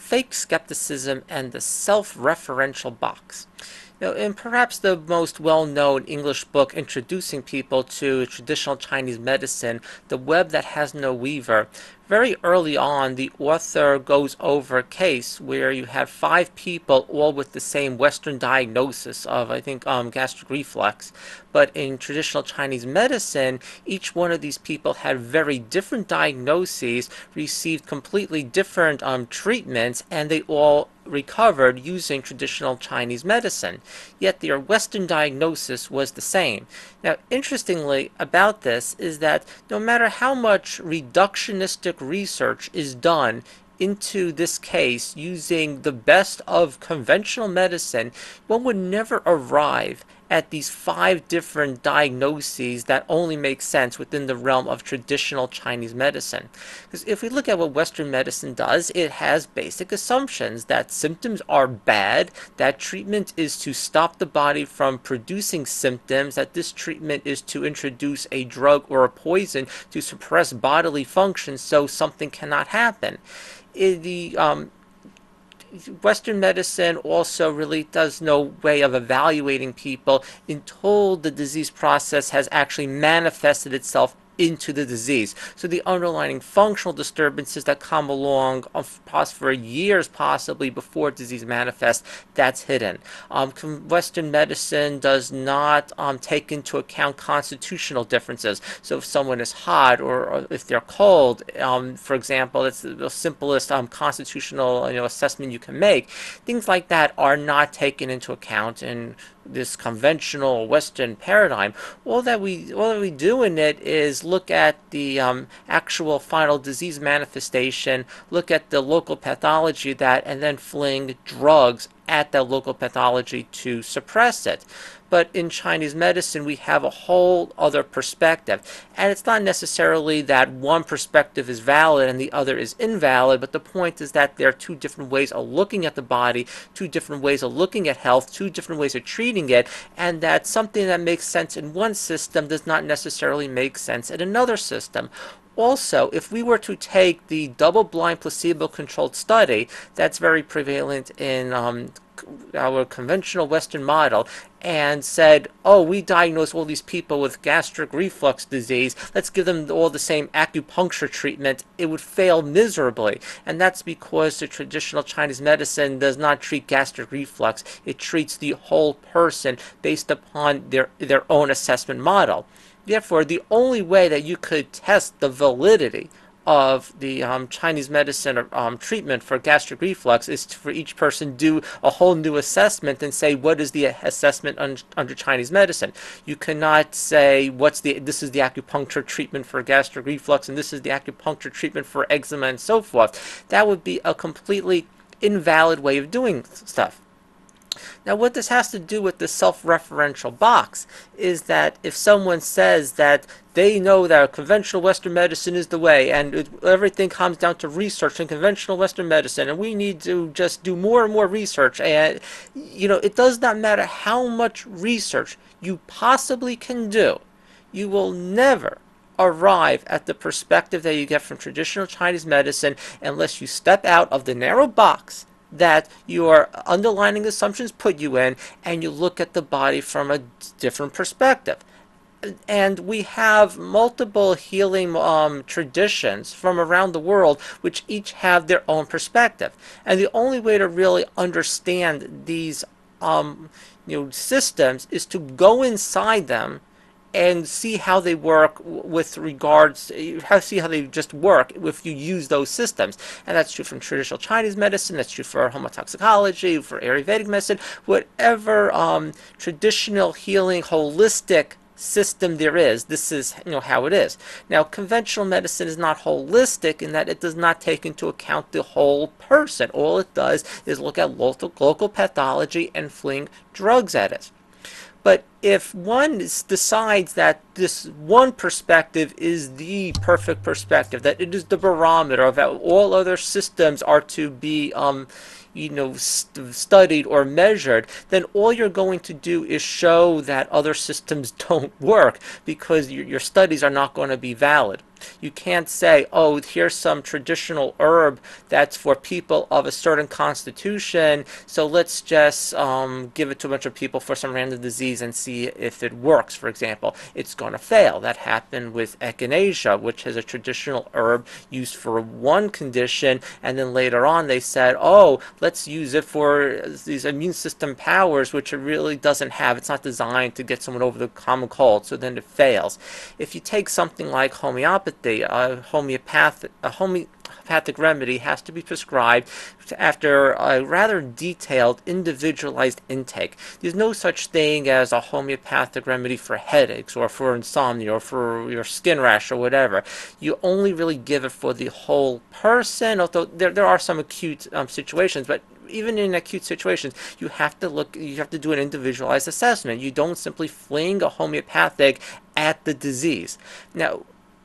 fake skepticism and the self-referential box. Now, in perhaps the most well-known English book introducing people to traditional Chinese medicine, The Web That Has No Weaver, very early on the author goes over a case where you had 5 people all with the same Western diagnosis of, I think, gastric reflux. But in traditional Chinese medicine, each one of these people had very different diagnoses, received completely different treatments, and they all recovered using traditional Chinese medicine. Yet their Western diagnosis was the same. Now, interestingly about this is that no matter how much reductionistic research is done into this case using the best of conventional medicine, one would never arrive at these 5 different diagnoses that only make sense within the realm of traditional Chinese medicine. Because if we look at what Western medicine does, it has basic assumptions that symptoms are bad, that treatment is to stop the body from producing symptoms, that this treatment is to introduce a drug or a poison to suppress bodily function so something cannot happen. The Western medicine also really does no way of evaluating people until the disease process has actually manifested itself into the disease. So the underlying functional disturbances that come along for years possibly before disease manifests, that's hidden. Western medicine does not take into account constitutional differences. So if someone is hot or if they're cold, for example, it's the simplest constitutional assessment you can make. Things like that are not taken into account in this conventional Western paradigm. All that we do in it is look at the actual final disease manifestation, look at the local pathology of that, and then fling drugs at that local pathology to suppress it. But in Chinese medicine, we have a whole other perspective. And it's not necessarily that one perspective is valid and the other is invalid, but the point is that there are 2 different ways of looking at the body, 2 different ways of looking at health, 2 different ways of treating it, and that something that makes sense in one system does not necessarily make sense in another system. Also, if we were to take the double-blind placebo-controlled study that's very prevalent in our conventional Western model and said, oh, we diagnose all these people with gastric reflux disease, let's give them all the same acupuncture treatment, it would fail miserably. And that's because the traditional Chinese medicine does not treat gastric reflux. It treats the whole person based upon their own assessment model. Therefore, the only way that you could test the validity of the Chinese medicine treatment for gastric reflux is for each person do a whole new assessment and say what is the assessment under Chinese medicine. You cannot say this is the acupuncture treatment for gastric reflux and this is the acupuncture treatment for eczema and so forth. That would be a completely invalid way of doing stuff. Now, what this has to do with the self-referential box is that if someone says that they know that conventional Western medicine is the way and everything comes down to research in conventional Western medicine and we need to just do more and more research, and it does not matter how much research you possibly can do, you will never arrive at the perspective that you get from traditional Chinese medicine unless you step out of the narrow box that your underlying assumptions put you in and you look at the body from a different perspective. And we have multiple healing traditions from around the world which each have their own perspective. And the only way to really understand these systems is to go inside them and see how they work with regards, see how they just work if you use those systems. And that's true from traditional Chinese medicine, that's true for homotoxicology, for Ayurvedic medicine, whatever traditional healing, holistic system there is, this is how it is. Now, conventional medicine is not holistic in that it does not take into account the whole person. All it does is look at local pathology and fling drugs at it. But if one decides that this one perspective is the perfect perspective, that it is the barometer of how all other systems are to be studied or measured, then all you're going to do is show that other systems don't work because your studies are not going to be valid. You can't say, oh, here's some traditional herb that's for people of a certain constitution, so let's just give it to a bunch of people for some random disease and see if it works, for example. It's going to fail. That happened with echinacea, which is a traditional herb used for one condition, and then later on they said, oh, let's use it for these immune system powers, which it really doesn't have. It's not designed to get someone over the common cold, so then it fails. If you take something like homeopathy, a homeopathic remedy has to be prescribed after a rather detailed, individualized intake. There's no such thing as a homeopathic remedy for headaches or for insomnia or for your skin rash or whatever. You only really give it for the whole person, although there are some acute situations, but even in acute situations, you have to do an individualized assessment. You don't simply fling a homeopathic at the disease. Now,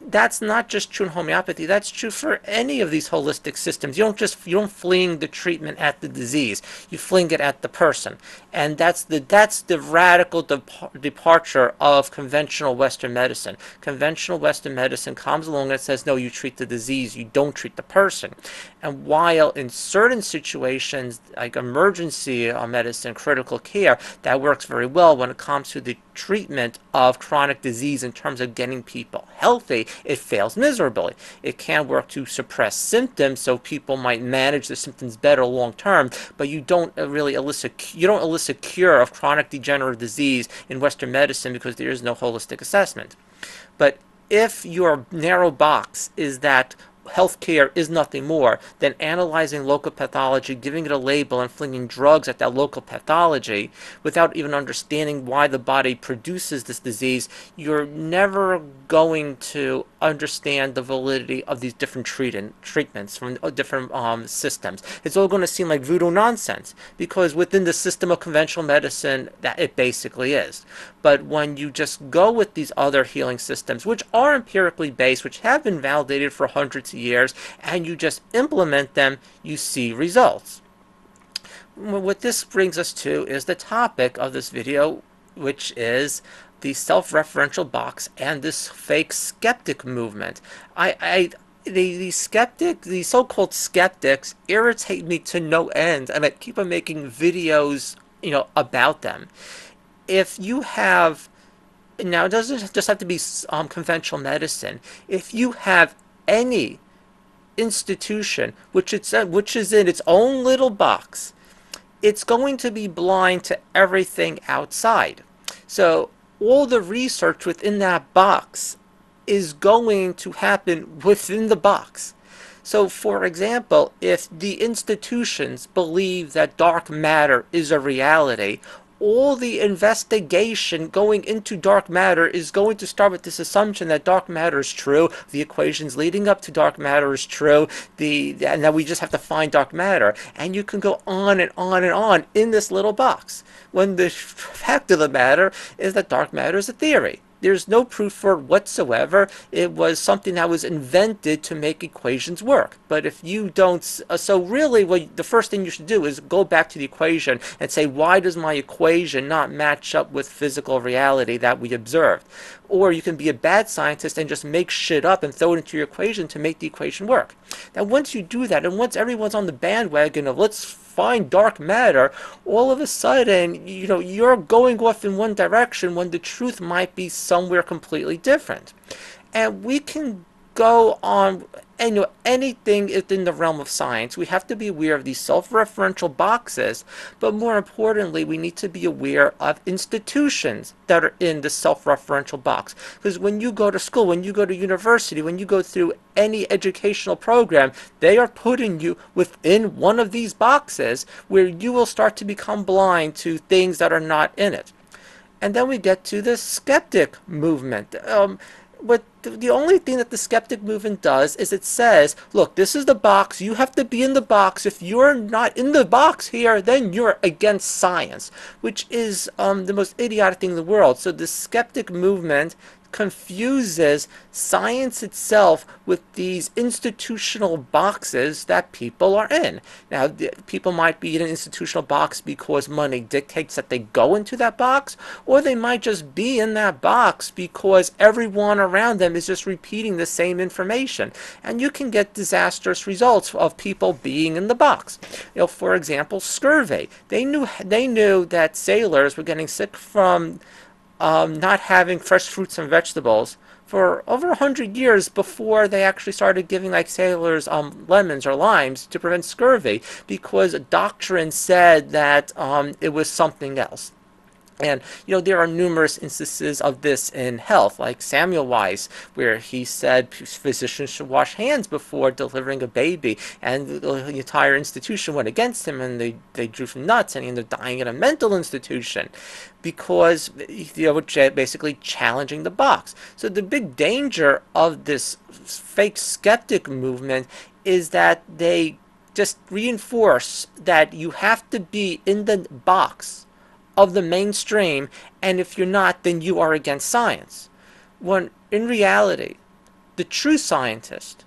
that's not just true in homeopathy. That's true for any of these holistic systems. You don't fling the treatment at the disease. You fling it at the person, and that's the radical departure of conventional Western medicine. Conventional Western medicine comes along and says, no, you treat the disease. You don't treat the person. And while in certain situations, like emergency medicine, critical care, that works very well when it comes to the treatment of chronic disease in terms of getting people healthy, it fails miserably. It can work to suppress symptoms, so people might manage the symptoms better long term, but you don't really elicit cure of chronic degenerative disease in Western medicine because there is no holistic assessment. But if your narrow box is that healthcare is nothing more than analyzing local pathology, giving it a label, and flinging drugs at that local pathology without even understanding why the body produces this disease, you're never going to understand the validity of these different treatments from different systems. It's all going to seem like voodoo nonsense because within the system of conventional medicine, that it basically is. But when you just go with these other healing systems, which are empirically based, which have been validated for hundreds of years, and you just implement them, you see results. What this brings us to is the topic of this video, which is the self-referential box and this fake skeptic movement. The so-called skeptics irritate me to no end, and I keep on making videos, about them. If you have, now it doesn't just have to be conventional medicine. If you have any institution which is in its own little box, it's going to be blind to everything outside. So all the research within that box is going to happen within the box. So, for example, if the institutions believe that dark matter is a reality, all the investigation going into dark matter is going to start with this assumption that dark matter is true, the equations leading up to dark matter is true, and that we just have to find dark matter. And you can go on and on and on in this little box, when the fact of the matter is that dark matter is a theory. There's no proof for it whatsoever. It was something that was invented to make equations work. But if you don't, so really the first thing you should do is go back to the equation and say, why does my equation not match up with physical reality that we observed? Or you can be a bad scientist and just make shit up and throw it into your equation to make the equation work. Now once you do that, and once everyone's on the bandwagon of let's find dark matter, all of a sudden, you're going off in one direction when the truth might be somewhere completely different. And we can go on, and anything within the realm of science. We have to be aware of these self-referential boxes, but more importantly, we need to be aware of institutions that are in the self-referential box. Because when you go to school, when you go to university, when you go through any educational program, they are putting you within one of these boxes where you will start to become blind to things that are not in it. And then we get to the skeptic movement. But the only thing that the skeptic movement does is it says, look, this is the box. You have to be in the box. If you're not in the box here, then you're against science, which is the most idiotic thing in the world. So the skeptic movement confuses science itself with these institutional boxes that people are in. Now, people might be in an institutional box because money dictates that they go into that box, or they might just be in that box because everyone around them is just repeating the same information. And you can get disastrous results of people being in the box. For example, scurvy. They knew that sailors were getting sick from not having fresh fruits and vegetables for over 100 years before they actually started giving like sailors lemons or limes to prevent scurvy, because doctrine said that it was something else. And there are numerous instances of this in health, like Samuel Weiss, where he said physicians should wash hands before delivering a baby, and the entire institution went against him, and they drew from nuts, and he ended up dying in a mental institution because basically challenging the box. So the big danger of this fake skeptic movement is that they just reinforce that you have to be in the box of the mainstream, and if you're not, then you are against science. When in reality, the true scientist,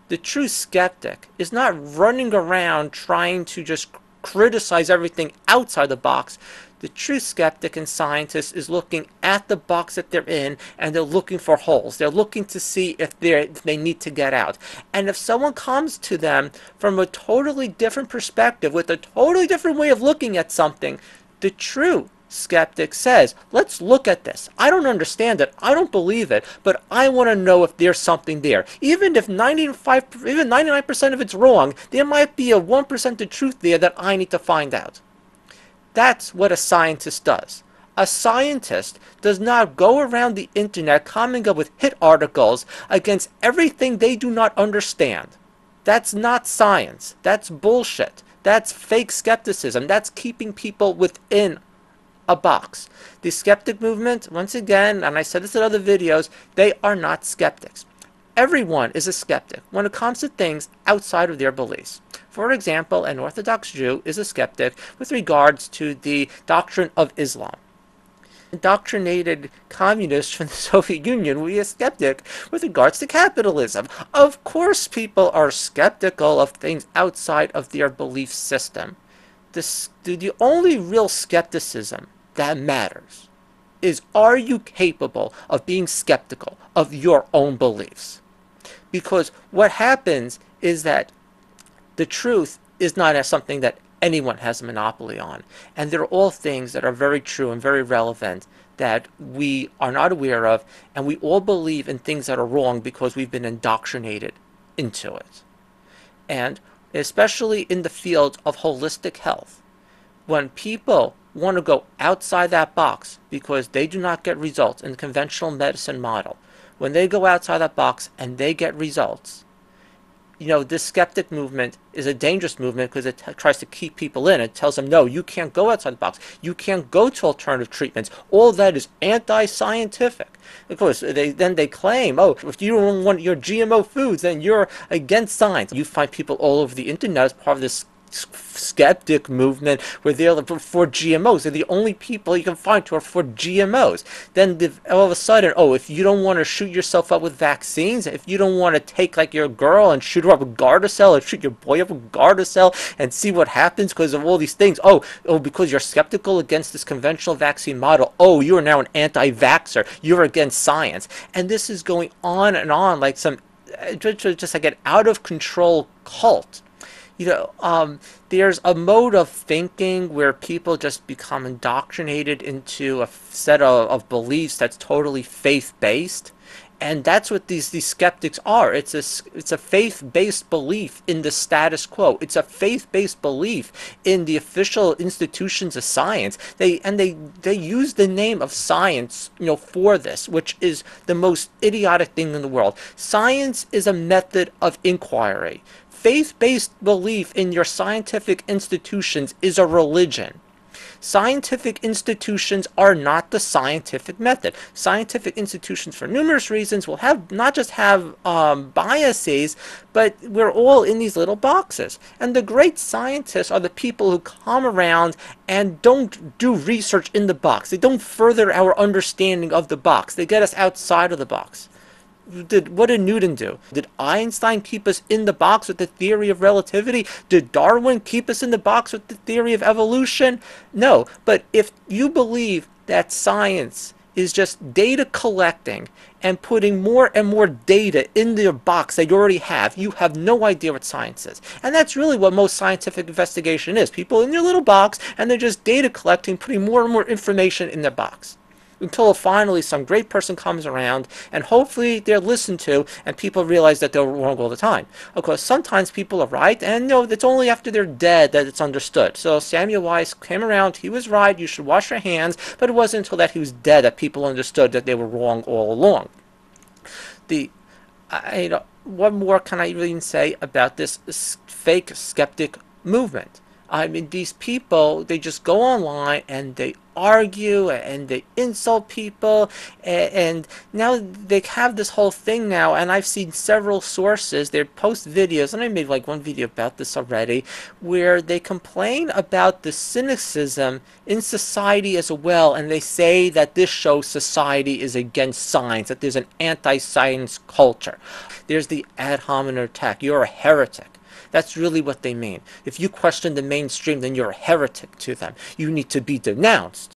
the true skeptic, is not running around trying to just criticize everything outside the box. The true skeptic and scientist is looking at the box that they're in, and they're looking for holes. They're looking to see if they need to get out. And if someone comes to them from a totally different perspective, with a totally different way of looking at something, the true skeptic says, let's look at this. I don't understand it. I don't believe it. But I want to know if there's something there. Even if 99% of it's wrong, there might be a 1% of truth there that I need to find out. That's what a scientist does. A scientist does not go around the internet coming up with hit articles against everything they do not understand. That's not science. That's bullshit. That's fake skepticism. That's keeping people within a box. The skeptic movement, once again, and I said this in other videos, they are not skeptics. Everyone is a skeptic when it comes to things outside of their beliefs. For example, an Orthodox Jew is a skeptic with regards to the doctrine of Islam. Indoctrinated communists from the Soviet Union will be a skeptic with regards to capitalism. Of course people are skeptical of things outside of their belief system. The only real skepticism that matters is, are you capable of being skeptical of your own beliefs? Because what happens is that the truth is not as something that anyone has a monopoly on. And they're all things that are very true and very relevant that we are not aware of, and we all believe in things that are wrong because we've been indoctrinated into it. And especially in the field of holistic health, when people want to go outside that box because they do not get results in the conventional medicine model, when they go outside that box and they get results, this skeptic movement is a dangerous movement because it tries to keep people in. It tells them, no, you can't go outside the box. You can't go to alternative treatments. All that is anti-scientific. Of course, they claim, oh, if you don't want your GMO foods, then you're against science. You find people all over the internet as part of this skeptic movement where they're for GMOs. They're the only people you can find who are for GMOs. Then all of a sudden, oh, if you don't want to shoot yourself up with vaccines, if you don't want to take like your girl and shoot her up with Gardasil, or shoot your boy up with Gardasil and see what happens because of all these things, oh, because you're skeptical against this conventional vaccine model, oh, you are now an anti-vaxxer, you're against science. And this is going on and on like some just like an out of control cult. There's a mode of thinking where people just become indoctrinated into a set of beliefs that's totally faith-based. And that's what these skeptics are. It's a faith-based belief in the status quo. It's a faith-based belief in the official institutions of science. They use the name of science, for this, which is the most idiotic thing in the world. Science is a method of inquiry. Faith-based belief in your scientific institutions is a religion. Scientific institutions are not the scientific method. Scientific institutions, for numerous reasons, will have not just have biases, but we're all in these little boxes. And the great scientists are the people who come around and don't do research in the box. They don't further our understanding of the box. They get us outside of the box. What did Newton do? Did Einstein keep us in the box with the theory of relativity? Did Darwin keep us in the box with the theory of evolution? No. But if you believe that science is just data collecting and putting more and more data in your box that you already have, you have no idea what science is. And that's really what most scientific investigation is. People in your little box, and they're just data collecting, putting more and more information in their box, until finally some great person comes around and hopefully they're listened to and people realize that they're wrong all the time. Of course, sometimes people are right, and no, it's only after they're dead that it's understood. So Samuel Weiss came around, he was right, you should wash your hands, but it wasn't until that he was dead that people understood that they were wrong all along. What more can I even say about this fake skeptic movement? I mean, these people, they just go online and they argue and they insult people, and now they have this whole thing now, and I've seen several sources, they post videos, and I made like one video about this already, where they complain about the cynicism in society as well, and they say that this shows society is against science, that there's an anti-science culture. There's the ad hominem attack, you're a heretic. That's really what they mean. If you question the mainstream, then you're a heretic to them. You need to be denounced.